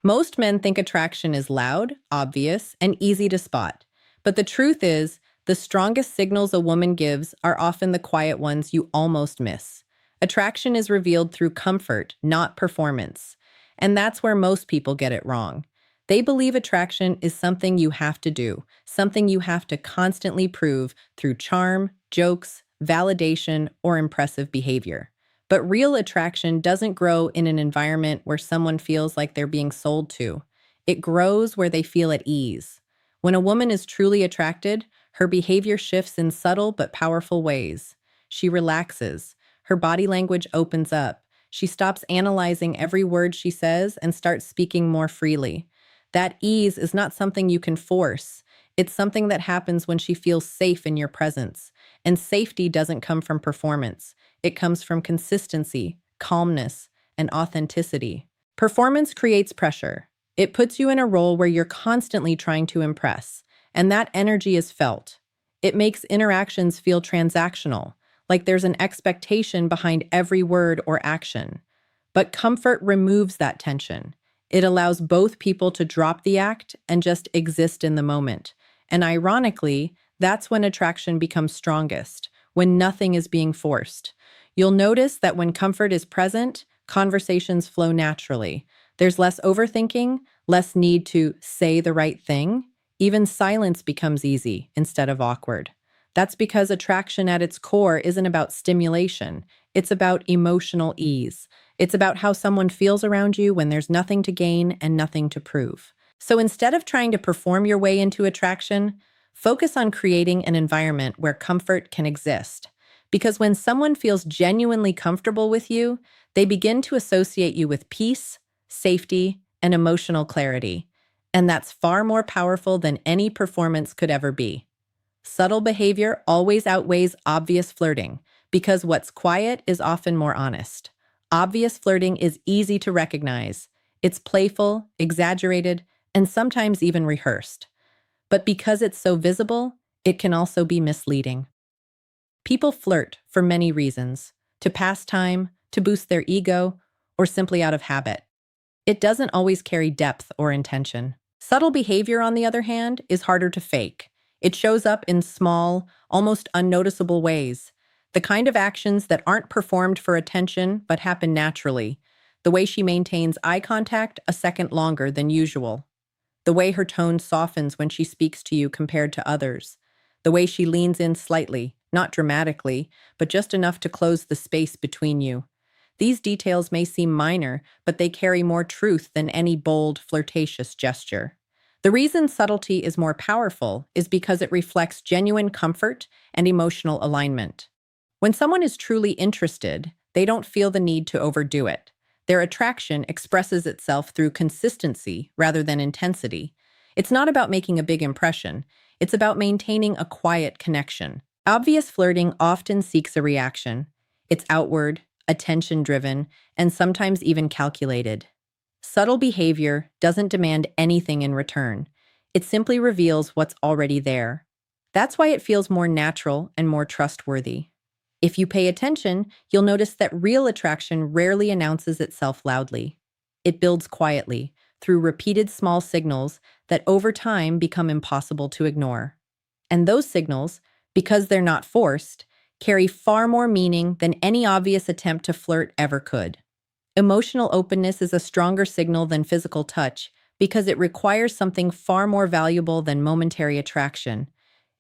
Most men think attraction is loud, obvious, and easy to spot. But the truth is, the strongest signals a woman gives are often the quiet ones you almost miss. Attraction is revealed through comfort, not performance. And that's where most people get it wrong. They believe attraction is something you have to do, something you have to constantly prove through charm, jokes, validation, or impressive behavior. But real attraction doesn't grow in an environment where someone feels like they're being sold to. It grows where they feel at ease. When a woman is truly attracted, her behavior shifts in subtle but powerful ways. She relaxes. Her body language opens up. She stops analyzing every word she says and starts speaking more freely. That ease is not something you can force. It's something that happens when she feels safe in your presence. And safety doesn't come from performance. It comes from consistency, calmness, and authenticity. Performance creates pressure. It puts you in a role where you're constantly trying to impress, and that energy is felt. It makes interactions feel transactional, like there's an expectation behind every word or action. But comfort removes that tension. It allows both people to drop the act and just exist in the moment. And ironically, that's when attraction becomes strongest, when nothing is being forced. You'll notice that when comfort is present, conversations flow naturally. There's less overthinking, less need to say the right thing. Even silence becomes easy instead of awkward. That's because attraction at its core isn't about stimulation. It's about emotional ease. It's about how someone feels around you when there's nothing to gain and nothing to prove. So instead of trying to perform your way into attraction, focus on creating an environment where comfort can exist. Because when someone feels genuinely comfortable with you, they begin to associate you with peace, safety, and emotional clarity. And that's far more powerful than any performance could ever be. Subtle behavior always outweighs obvious flirting, because what's quiet is often more honest. Obvious flirting is easy to recognize. It's playful, exaggerated, and sometimes even rehearsed. But because it's so visible, it can also be misleading. People flirt for many reasons: to pass time, to boost their ego, or simply out of habit. It doesn't always carry depth or intention. Subtle behavior, on the other hand, is harder to fake. It shows up in small, almost unnoticeable ways. The kind of actions that aren't performed for attention but happen naturally. The way she maintains eye contact a second longer than usual. The way her tone softens when she speaks to you compared to others. The way she leans in slightly, not dramatically, but just enough to close the space between you. These details may seem minor, but they carry more truth than any bold, flirtatious gesture. The reason subtlety is more powerful is because it reflects genuine comfort and emotional alignment. When someone is truly interested, they don't feel the need to overdo it. Their attraction expresses itself through consistency rather than intensity. It's not about making a big impression. It's about maintaining a quiet connection. Obvious flirting often seeks a reaction. It's outward, attention-driven, and sometimes even calculated. Subtle behavior doesn't demand anything in return. It simply reveals what's already there. That's why it feels more natural and more trustworthy. If you pay attention, you'll notice that real attraction rarely announces itself loudly. It builds quietly, through repeated small signals that over time become impossible to ignore. And those signals, because they're not forced, carry far more meaning than any obvious attempt to flirt ever could. Emotional openness is a stronger signal than physical touch because it requires something far more valuable than momentary attraction.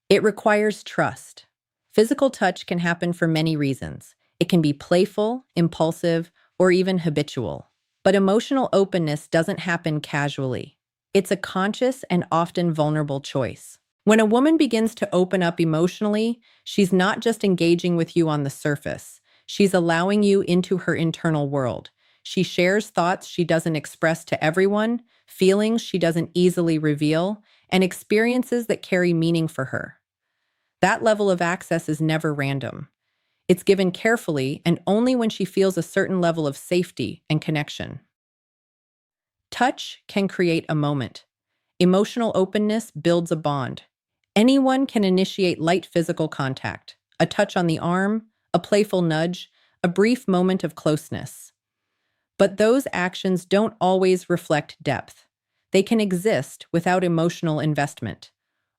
It requires trust. Physical touch can happen for many reasons. It can be playful, impulsive, or even habitual. But emotional openness doesn't happen casually. It's a conscious and often vulnerable choice. When a woman begins to open up emotionally, she's not just engaging with you on the surface. She's allowing you into her internal world. She shares thoughts she doesn't express to everyone, feelings she doesn't easily reveal, and experiences that carry meaning for her. That level of access is never random. It's given carefully and only when she feels a certain level of safety and connection. Touch can create a moment. Emotional openness builds a bond. Anyone can initiate light physical contact, a touch on the arm, a playful nudge, a brief moment of closeness. But those actions don't always reflect depth. They can exist without emotional investment.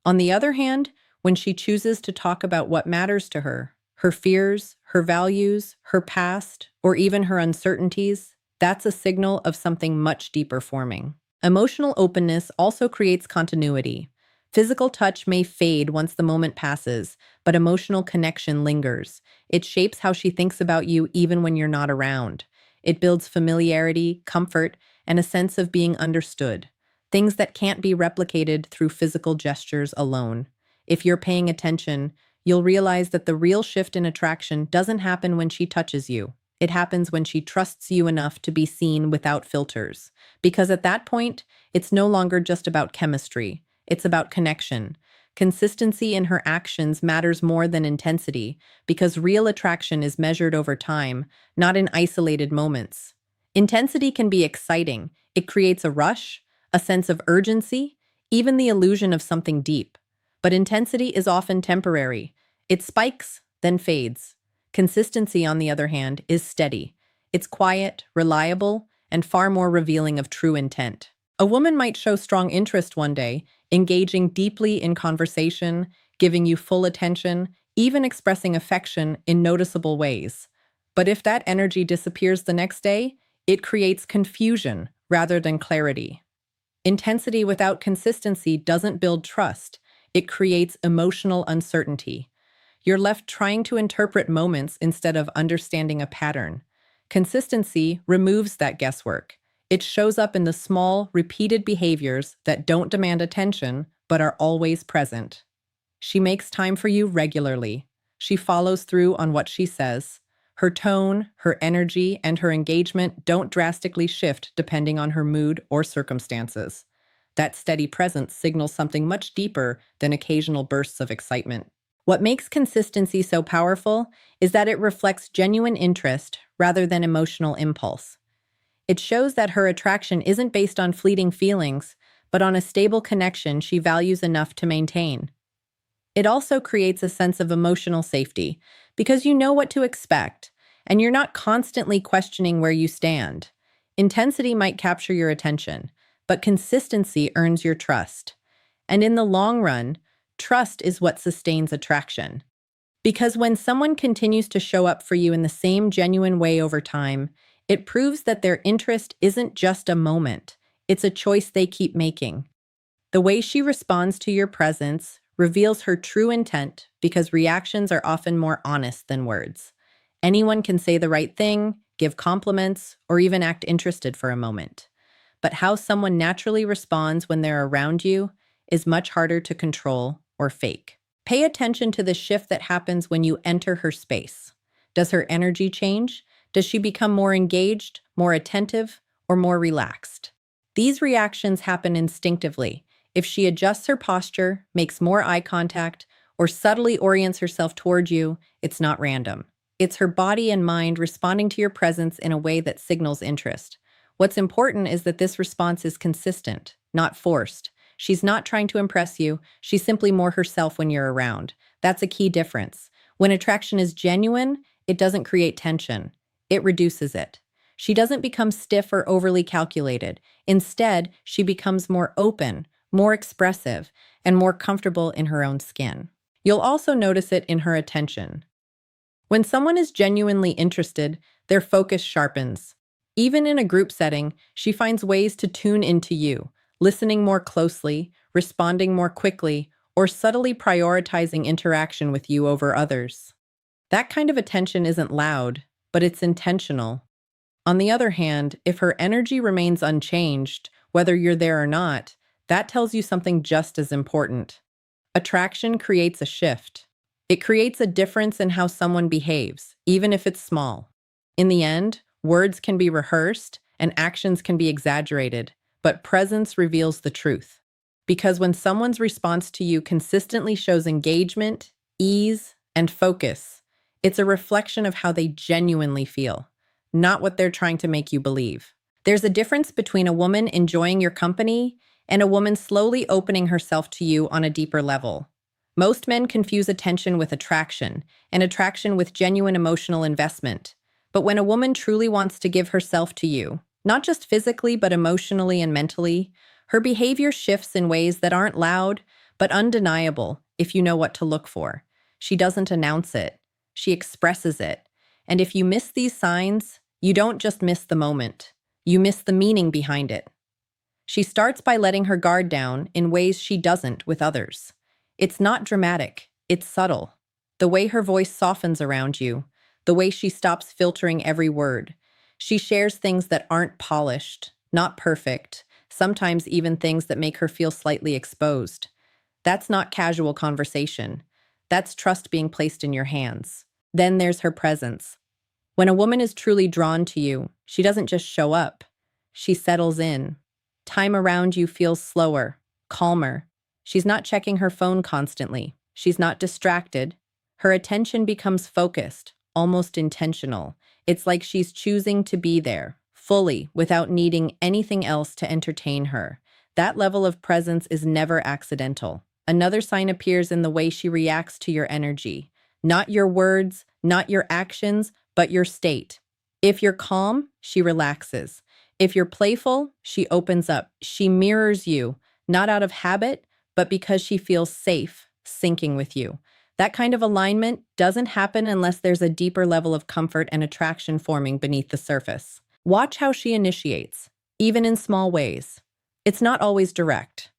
On the other hand, when she chooses to talk about what matters to her, her fears, her values, her past, or even her uncertainties, that's a signal of something much deeper forming. Emotional openness also creates continuity. Physical touch may fade once the moment passes, but emotional connection lingers. It shapes how she thinks about you even when you're not around. It builds familiarity, comfort, and a sense of being understood, things that can't be replicated through physical gestures alone. If you're paying attention, you'll realize that the real shift in attraction doesn't happen when she touches you. It happens when she trusts you enough to be seen without filters. Because at that point, it's no longer just about chemistry, it's about connection. Consistency in her actions matters more than intensity, because real attraction is measured over time, not in isolated moments. Intensity can be exciting. It creates a rush, a sense of urgency, even the illusion of something deep. But intensity is often temporary. It spikes, then fades. Consistency, on the other hand, is steady. It's quiet, reliable, and far more revealing of true intent. A woman might show strong interest one day, engaging deeply in conversation, giving you full attention, even expressing affection in noticeable ways. But if that energy disappears the next day, it creates confusion rather than clarity. Intensity without consistency doesn't build trust. It creates emotional uncertainty. You're left trying to interpret moments instead of understanding a pattern. Consistency removes that guesswork. It shows up in the small, repeated behaviors that don't demand attention but are always present. She makes time for you regularly. She follows through on what she says. Her tone, her energy, and her engagement don't drastically shift depending on her mood or circumstances. That steady presence signals something much deeper than occasional bursts of excitement. What makes consistency so powerful is that it reflects genuine interest rather than emotional impulse. It shows that her attraction isn't based on fleeting feelings, but on a stable connection she values enough to maintain. It also creates a sense of emotional safety because you know what to expect, and you're not constantly questioning where you stand. Intensity might capture your attention, but consistency earns your trust. And in the long run, trust is what sustains attraction. Because when someone continues to show up for you in the same genuine way over time, it proves that their interest isn't just a moment, it's a choice they keep making. The way she responds to your presence reveals her true intent because reactions are often more honest than words. Anyone can say the right thing, give compliments, or even act interested for a moment. But how someone naturally responds when they're around you is much harder to control or fake. Pay attention to the shift that happens when you enter her space. Does her energy change? Does she become more engaged, more attentive, or more relaxed? These reactions happen instinctively. If she adjusts her posture, makes more eye contact, or subtly orients herself toward you, it's not random. It's her body and mind responding to your presence in a way that signals interest. What's important is that this response is consistent, not forced. She's not trying to impress you, she's simply more herself when you're around. That's a key difference. When attraction is genuine, it doesn't create tension. It reduces it. She doesn't become stiff or overly calculated. Instead, she becomes more open, more expressive, and more comfortable in her own skin. You'll also notice it in her attention. When someone is genuinely interested, their focus sharpens. Even in a group setting, she finds ways to tune into you, listening more closely, responding more quickly, or subtly prioritizing interaction with you over others. That kind of attention isn't loud, but it's intentional. On the other hand, if her energy remains unchanged, whether you're there or not, that tells you something just as important. Attraction creates a shift. It creates a difference in how someone behaves, even if it's small. In the end, words can be rehearsed and actions can be exaggerated, but presence reveals the truth. Because when someone's response to you consistently shows engagement, ease, and focus, it's a reflection of how they genuinely feel, not what they're trying to make you believe. There's a difference between a woman enjoying your company and a woman slowly opening herself to you on a deeper level. Most men confuse attention with attraction, and attraction with genuine emotional investment. But when a woman truly wants to give herself to you, not just physically, but emotionally and mentally, her behavior shifts in ways that aren't loud, but undeniable if you know what to look for. She doesn't announce it, she expresses it. And if you miss these signs, you don't just miss the moment, you miss the meaning behind it. She starts by letting her guard down in ways she doesn't with others. It's not dramatic, it's subtle. The way her voice softens around you, the way she stops filtering every word. She shares things that aren't polished, not perfect, sometimes even things that make her feel slightly exposed. That's not casual conversation. That's trust being placed in your hands. Then there's her presence. When a woman is truly drawn to you, she doesn't just show up. She settles in. Time around you feels slower, calmer. She's not checking her phone constantly. She's not distracted. Her attention becomes focused, almost intentional. It's like she's choosing to be there, fully, without needing anything else to entertain her. That level of presence is never accidental. Another sign appears in the way she reacts to your energy. Not your words, not your actions, but your state. If you're calm, she relaxes. If you're playful, she opens up. She mirrors you, not out of habit, but because she feels safe syncing with you. That kind of alignment doesn't happen unless there's a deeper level of comfort and attraction forming beneath the surface. Watch how she initiates, even in small ways. It's not always direct.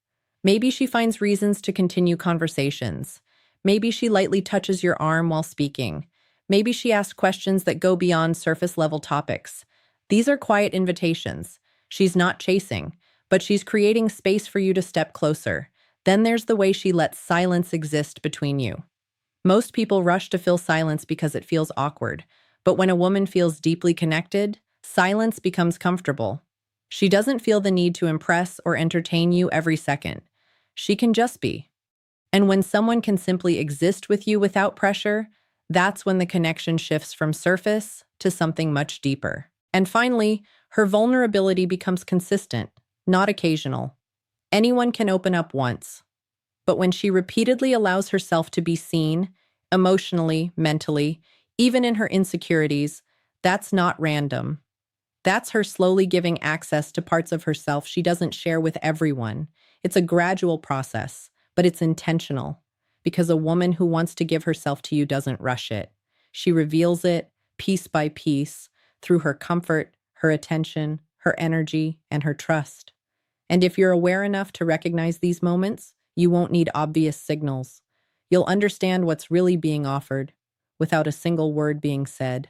Maybe she finds reasons to continue conversations. Maybe she lightly touches your arm while speaking. Maybe she asks questions that go beyond surface-level topics. These are quiet invitations. She's not chasing, but she's creating space for you to step closer. Then there's the way she lets silence exist between you. Most people rush to fill silence because it feels awkward, but when a woman feels deeply connected, silence becomes comfortable. She doesn't feel the need to impress or entertain you every second. She can just be. And when someone can simply exist with you without pressure, that's when the connection shifts from surface to something much deeper. And finally, her vulnerability becomes consistent, not occasional. Anyone can open up once. But when she repeatedly allows herself to be seen, emotionally, mentally, even in her insecurities, that's not random. That's her slowly giving access to parts of herself she doesn't share with everyone. It's a gradual process, but it's intentional. Because a woman who wants to give herself to you doesn't rush it. She reveals it, piece by piece, through her comfort, her attention, her energy, and her trust. And if you're aware enough to recognize these moments, you won't need obvious signals. You'll understand what's really being offered without a single word being said.